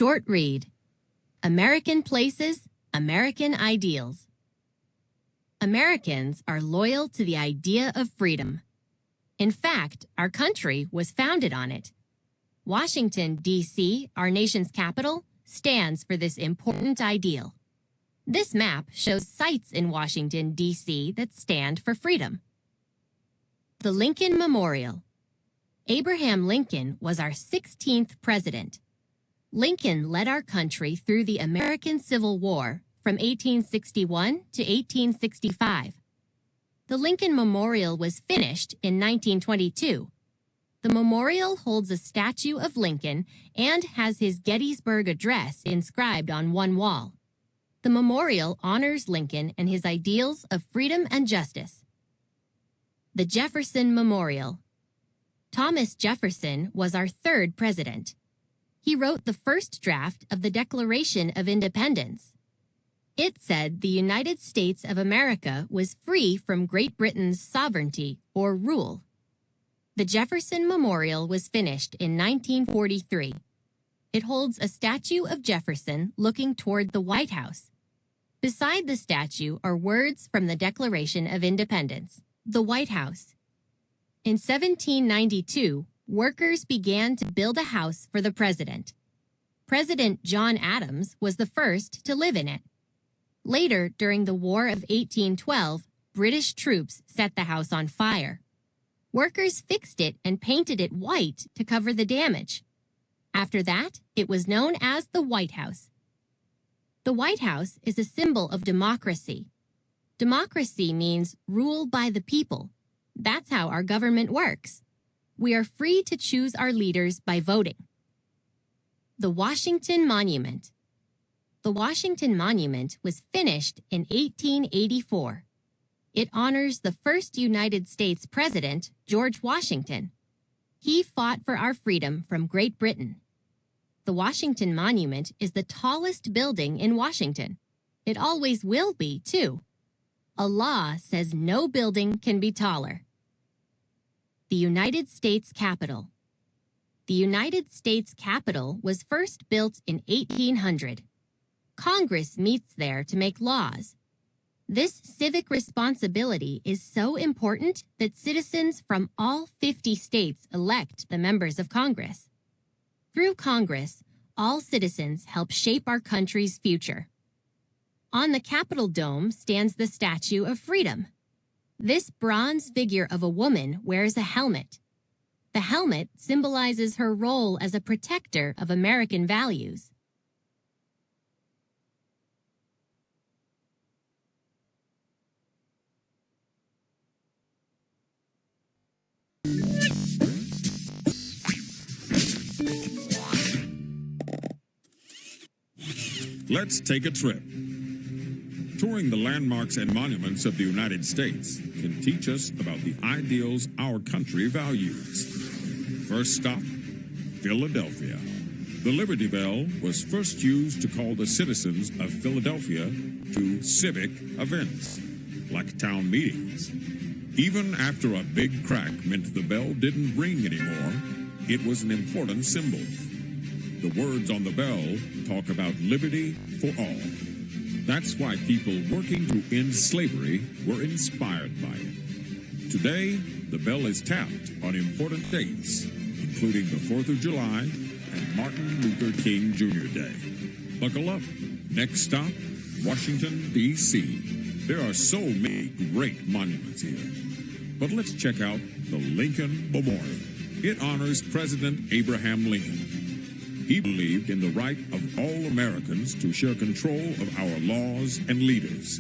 Short read. American Places, American Ideals. Americans are loyal to the idea of freedom. In fact, our country was founded on it. Washington, D.C., our nation's capital, stands for this important ideal. This map shows sites in Washington, D.C. that stand for freedom. The Lincoln Memorial. Abraham Lincoln was our 16th president. Lincoln led our country through the American Civil War from 1861 to 1865. The Lincoln Memorial was finished in 1922. The memorial holds a statue of Lincoln and has his Gettysburg Address inscribed on one wall. The memorial honors Lincoln and his ideals of freedom and justice. The Jefferson Memorial. Thomas Jefferson was our third president. He wrote the first draft of the Declaration of Independence. It said the United States of America was free from Great Britain's sovereignty or rule. The Jefferson Memorial was finished in 1943. It holds a statue of Jefferson looking toward the White House. Beside the statue are words from the Declaration of Independence, the White House. In 1792, workers began to build a house for the president. President John Adams was the first to live in it. Later, during the War of 1812, British troops set the house on fire. Workers fixed it and painted it white to cover the damage. After that, it was known as the White House. The White House is a symbol of democracy. Democracy means rule by the people. That's how our government works. We are free to choose our leaders by voting. The Washington Monument. The Washington Monument was finished in 1884. It honors the first United States president, George Washington. He fought for our freedom from Great Britain. The Washington Monument is the tallest building in Washington. It always will be, too. A law says no building can be taller. The United States Capitol. The United States Capitol was first built in 1800. Congress meets there to make laws. This civic responsibility is so important that citizens from all 50 states elect the members of Congress. Through Congress, all citizens help shape our country's future. On the Capitol dome stands the Statue of Freedom. This bronze figure of a woman wears a helmet. The helmet symbolizes her role as a protector of American values. Let's take a trip. Touring the landmarks and monuments of the United States can teach us about the ideals our country values. First stop, Philadelphia. The Liberty Bell was first used to call the citizens of Philadelphia to civic events, like town meetings. Even after a big crack meant the bell didn't ring anymore, it was an important symbol. The words on the bell talk about liberty for all. That's why people working to end slavery were inspired by it. Today, the bell is tapped on important dates, including the 4th of July and Martin Luther King Jr. Day. Buckle up. Next stop, Washington, D.C. There are so many great monuments here. But let's check out the Lincoln Memorial. It honors President Abraham Lincoln. He believed in the right of all Americans to share control of our laws and leaders.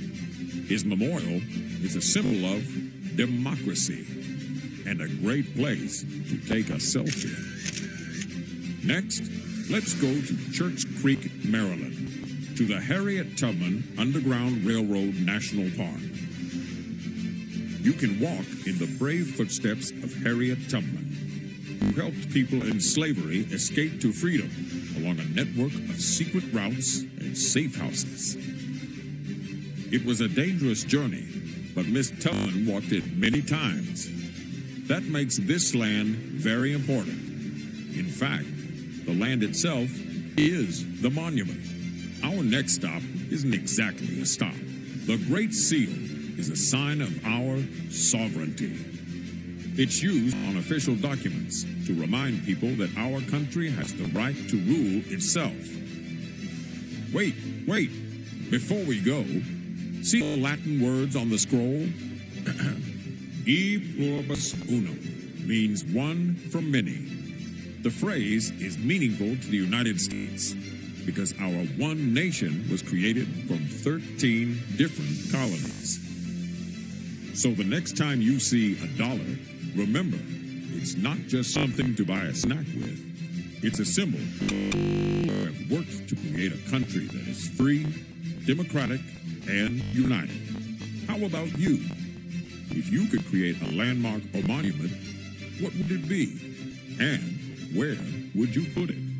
His memorial is a symbol of democracy and a great place to take a selfie. Next, let's go to Church Creek, Maryland, to the Harriet Tubman Underground Railroad National Park. You can walk in the brave footsteps of Harriet Tubman, who helped people in slavery escape to freedom along a network of secret routes and safe houses. It was a dangerous journey, but Miss Tubman walked it many times. That makes this land very important. In fact, the land itself is the monument. Our next stop isn't exactly a stop. The Great Seal is a sign of our sovereignty. It's used on official documents to remind people that our country has the right to rule itself. Wait. Before we go, see the Latin words on the scroll? E pluribus unum means one from many. The phrase is meaningful to the United States because our one nation was created from 13 different colonies. So the next time you see a dollar, remember, it's not just something to buy a snack with. It's a symbol who have worked to create a country that is free, democratic, and united. How about you? If you could create a landmark or monument, what would it be? And where would you put it?